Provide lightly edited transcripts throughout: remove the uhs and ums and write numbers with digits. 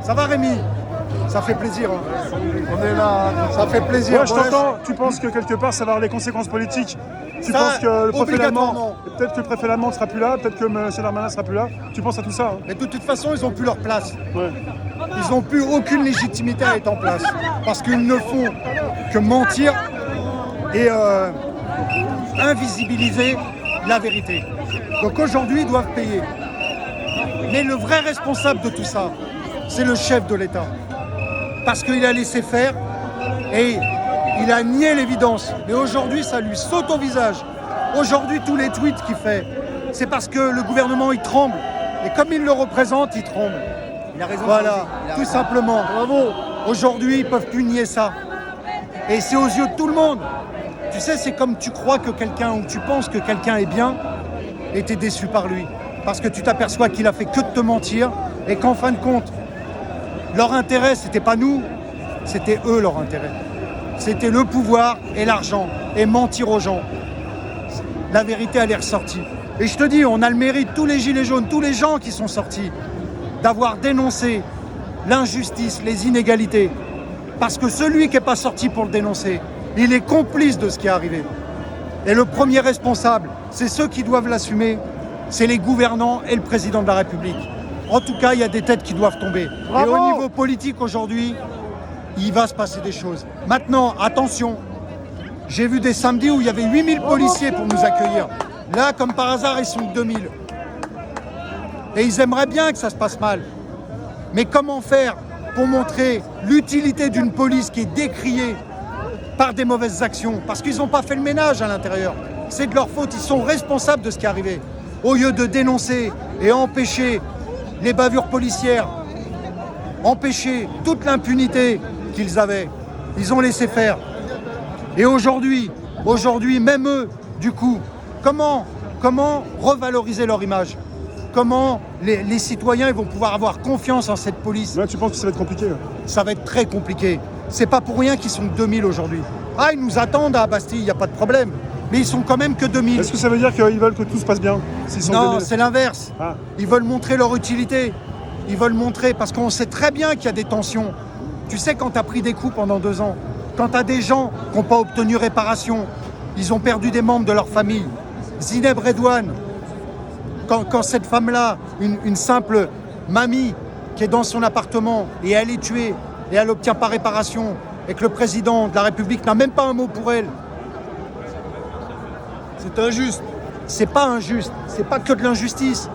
Ça va Rémi? Ça fait plaisir. Hein. On est là, ça fait plaisir. Ouais, je t'entends. Tu penses que quelque part ça va avoir des conséquences politiques? Tu penses que le préfet Lallemand, peut-être que le préfet Lallemand ne sera plus là, peut-être que M. Darmanin ne sera plus là? Tu penses à tout ça? Hein? Mais de toute façon, ils n'ont plus leur place. Ouais. Ils n'ont plus aucune légitimité à être en place. Parce qu'ils ne font que mentir et invisibiliser la vérité. Donc aujourd'hui, ils doivent payer. Mais le vrai responsable de tout ça, c'est le chef de l'État. Parce qu'il a laissé faire et il a nié l'évidence. Mais aujourd'hui, ça lui saute au visage. Aujourd'hui, tous les tweets qu'il fait, c'est parce que le gouvernement, il tremble. Et comme il le représente, il tremble. Il a raison. Voilà, tout simplement. Bravo. Aujourd'hui, ils ne peuvent plus nier ça. Et c'est aux yeux de tout le monde. Tu sais, c'est comme tu crois que quelqu'un, ou tu penses que quelqu'un est bien, et tu es déçu par lui. Parce que tu t'aperçois qu'il a fait que de te mentir, et qu'en fin de compte, leur intérêt, c'était pas nous, c'était eux leur intérêt. C'était le pouvoir et l'argent, et mentir aux gens. La vérité, elle est ressortie. Et je te dis, on a le mérite, tous les gilets jaunes, tous les gens qui sont sortis, d'avoir dénoncé l'injustice, les inégalités. Parce que celui qui n'est pas sorti pour le dénoncer, il est complice de ce qui est arrivé. Et le premier responsable, c'est ceux qui doivent l'assumer, c'est les gouvernants et le président de la République. En tout cas, il y a des têtes qui doivent tomber. Bravo. Et au niveau politique aujourd'hui, il va se passer des choses. Maintenant, attention, j'ai vu des samedis où il y avait 8000 policiers pour nous accueillir. Là, comme par hasard, ils sont que 2000. Et ils aimeraient bien que ça se passe mal. Mais comment faire pour montrer l'utilité d'une police qui est décriée par des mauvaises actions? Parce qu'ils n'ont pas fait le ménage à l'intérieur. C'est de leur faute, ils sont responsables de ce qui est arrivé. Au lieu de dénoncer et empêcher les bavures policières, empêcher toute l'impunité qu'ils avaient, ils ont laissé faire. Et aujourd'hui, même eux, du coup, comment revaloriser leur image? Comment les citoyens ils vont pouvoir avoir confiance en cette police? Là, tu penses que ça va être compliqué? Ça va être très compliqué. C'est pas pour rien qu'ils sont que 2000 aujourd'hui. Ah, ils nous attendent à Bastille, il n'y a pas de problème. Mais ils sont quand même que 2000. Est-ce que ça veut dire qu'ils veulent que tout se passe bien? Non, c'est l'inverse. Ah. Ils veulent montrer leur utilité. Ils veulent montrer, parce qu'on sait très bien qu'il y a des tensions. Tu sais, quand tu as pris des coups pendant 2 ans, quand tu as des gens qui n'ont pas obtenu réparation, ils ont perdu des membres de leur famille. Zineb Redouane, quand cette femme-là, une simple mamie qui est dans son appartement et elle est tuée et elle n'obtient pas réparation et que le président de la République n'a même pas un mot pour elle. C'est injuste. C'est pas injuste, c'est pas que de l'injustice.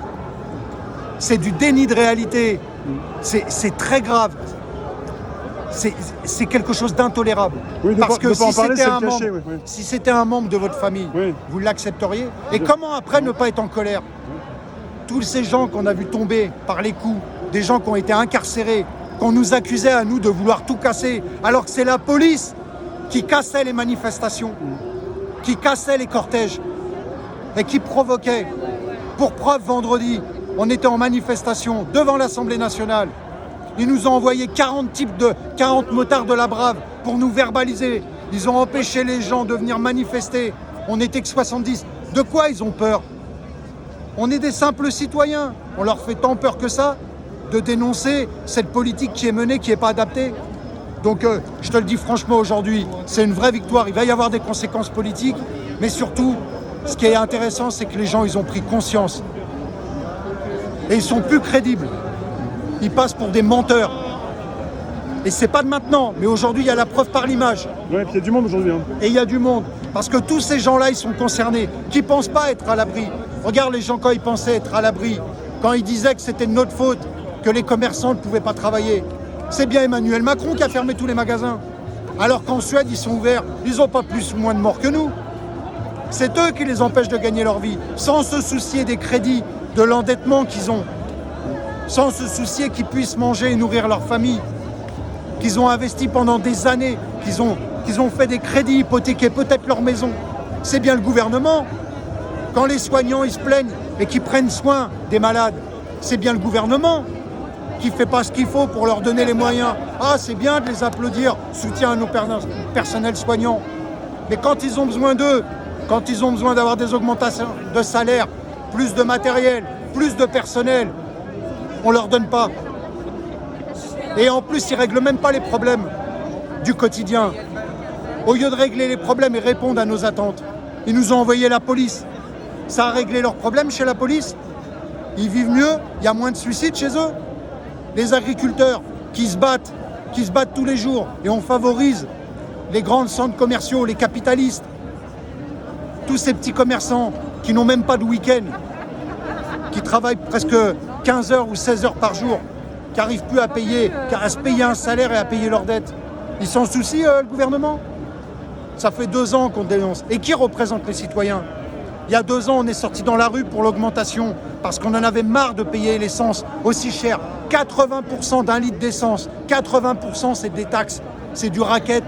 C'est du déni de réalité. C'est très grave. C'est quelque chose d'intolérable. Oui, parce que si c'était un membre de votre famille, oui, vous l'accepteriez. Et comment après ne pas être en colère? Tous ces gens qu'on a vu tomber par les coups, des gens qui ont été incarcérés, qu'on nous accusait à nous de vouloir tout casser, alors que c'est la police qui cassait les manifestations, qui cassait les cortèges et qui provoquait. Pour preuve, vendredi, on était en manifestation devant l'Assemblée nationale. Ils nous ont envoyé 40 motards de la Brave pour nous verbaliser. Ils ont empêché les gens de venir manifester. On n'était que 70. De quoi ils ont peur? On est des simples citoyens. On leur fait tant peur que ça de dénoncer cette politique qui est menée, qui n'est pas adaptée. Donc je te le dis franchement aujourd'hui, c'est une vraie victoire. Il va y avoir des conséquences politiques, mais surtout, ce qui est intéressant, c'est que les gens, ils ont pris conscience. Et ils sont plus crédibles. Ils passent pour des menteurs. Et c'est pas de maintenant, mais aujourd'hui, il y a la preuve par l'image. Ouais, puis il y a du monde aujourd'hui. Hein. Et il y a du monde. Parce que tous ces gens-là, ils sont concernés, qui ne pensent pas être à l'abri. Regarde les gens quand ils pensaient être à l'abri, quand ils disaient que c'était de notre faute, que les commerçants ne pouvaient pas travailler. C'est bien Emmanuel Macron qui a fermé tous les magasins. Alors qu'en Suède, ils sont ouverts. Ils n'ont pas plus ou moins de morts que nous. C'est eux qui les empêchent de gagner leur vie, sans se soucier des crédits, de l'endettement qu'ils ont, sans se soucier qu'ils puissent manger et nourrir leur famille, qu'ils ont investi pendant des années, qu'ils ont fait des crédits, hypothéqués peut-être leur maison. C'est bien le gouvernement. Quand les soignants ils se plaignent et qu'ils prennent soin des malades, c'est bien le gouvernement qui ne fait pas ce qu'il faut pour leur donner les moyens. Ah, c'est bien de les applaudir, soutien à nos personnels soignants. Mais quand ils ont besoin d'eux, quand ils ont besoin d'avoir des augmentations de salaire, plus de matériel, plus de personnel, on ne leur donne pas. Et en plus, ils ne règlent même pas les problèmes du quotidien. Au lieu de régler les problèmes et répondre à nos attentes, ils nous ont envoyé la police. Ça a réglé leurs problèmes chez la police. Ils vivent mieux, il y a moins de suicides chez eux. Les agriculteurs qui se battent tous les jours, et on favorise les grands centres commerciaux, les capitalistes, tous ces petits commerçants qui n'ont même pas de week-end, qui travaillent presque 15 heures ou 16 heures par jour, qui n'arrivent plus à se payer un salaire et à payer leurs dettes. Ils s'en soucient, le gouvernement? Ça fait 2 ans qu'on dénonce. Et qui représente les citoyens? Il y a 2 ans, on est sorti dans la rue pour l'augmentation, parce qu'on en avait marre de payer l'essence aussi cher. 80% d'un litre d'essence, 80% c'est des taxes, c'est du racket.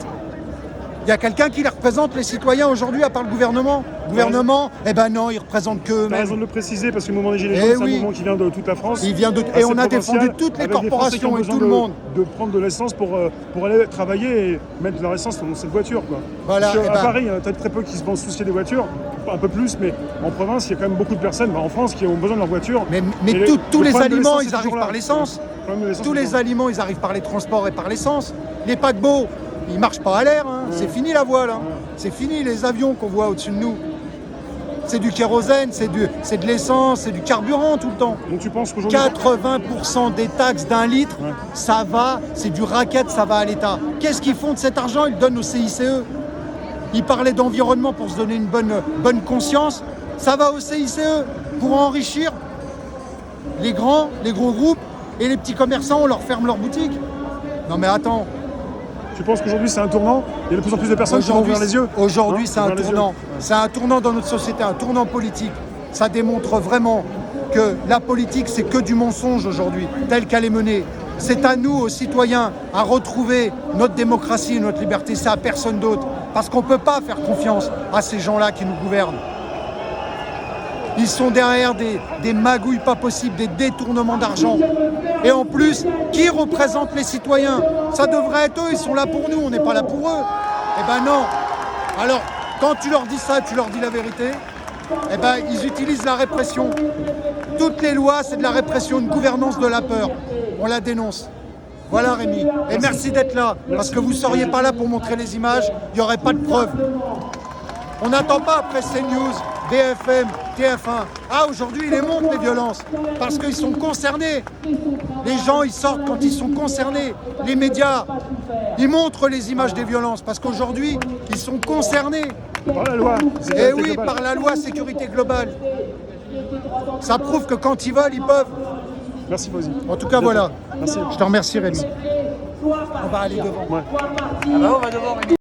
Il y a quelqu'un qui les représente, les citoyens, aujourd'hui, à part le gouvernement? Le gouvernement, eh ben non, ils représentent que Tu as eux-mêmes. raison de le préciser, parce que le mouvement des Gilets jaunes, c'est un mouvement qui vient de toute la France. Il vient de... Et on a défendu toutes les corporations et tout le monde. De prendre de l'essence pour aller travailler et mettre leur essence dans cette voiture, quoi. Voilà, Parce que, eh à ben... Paris, tu as très peu qui se vont soucier des voitures, un peu plus, mais en province, il y a quand même beaucoup de personnes, en France, qui ont besoin de leur voiture. Mais tous les aliments, ils arrivent par l'essence. Tous les aliments, ils arrivent par les transports et par l'essence. Les paquebots, ils ne marchent pas à l'air. Hein. C'est fini la voile. Hein. C'est fini les avions qu'on voit au-dessus de nous. C'est du kérosène, c'est de l'essence, c'est du carburant tout le temps. Donc tu penses qu'aujourd'hui... 80% des taxes d'un litre, ça va, c'est du racket, ça va à l'État. Qu'est-ce qu'ils font de cet argent? Ils le donnent au CICE. Ils parlaient d'environnement pour se donner une bonne conscience. Ça va au CICE pour enrichir les gros groupes, et les petits commerçants, on leur ferme leurs boutiques. Non mais attends. Tu penses qu'aujourd'hui c'est un tournant? Il y a de plus en plus de personnes qui vont ouvrir les yeux. Aujourd'hui, c'est un tournant. C'est un tournant dans notre société, un tournant politique. Ça démontre vraiment que la politique, c'est que du mensonge aujourd'hui, telle qu'elle est menée. C'est à nous, aux citoyens, à retrouver notre démocratie et notre liberté. C'est à personne d'autre. Parce qu'on ne peut pas faire confiance à ces gens-là qui nous gouvernent. Ils sont derrière des magouilles pas possibles, des détournements d'argent. Et en plus, qui représente les citoyens? Ça devrait être eux, ils sont là pour nous, on n'est pas là pour eux. Eh ben non. Alors, quand tu leur dis ça, tu leur dis la vérité, eh ben ils utilisent la répression. Toutes les lois, c'est de la répression, une gouvernance de la peur. On la dénonce. Voilà Rémi. Et merci d'être là, parce que vous ne seriez pas là pour montrer les images, il n'y aurait pas de preuves. On n'attend pas après CNews, BFM, TF1. Ah, aujourd'hui, ils les montrent, les violences, parce qu'ils sont concernés. Les gens, ils sortent quand ils sont concernés. Les médias, ils montrent les images des violences, parce qu'aujourd'hui, ils sont concernés. Par la loi. Et oui, par la loi sécurité globale. Ça prouve que quand ils veulent, ils peuvent. Merci, Fauzi. En tout cas, voilà. Merci. Je te remercie, Rémi. On va aller devant. Ouais. Ah bah on va devant Rémi.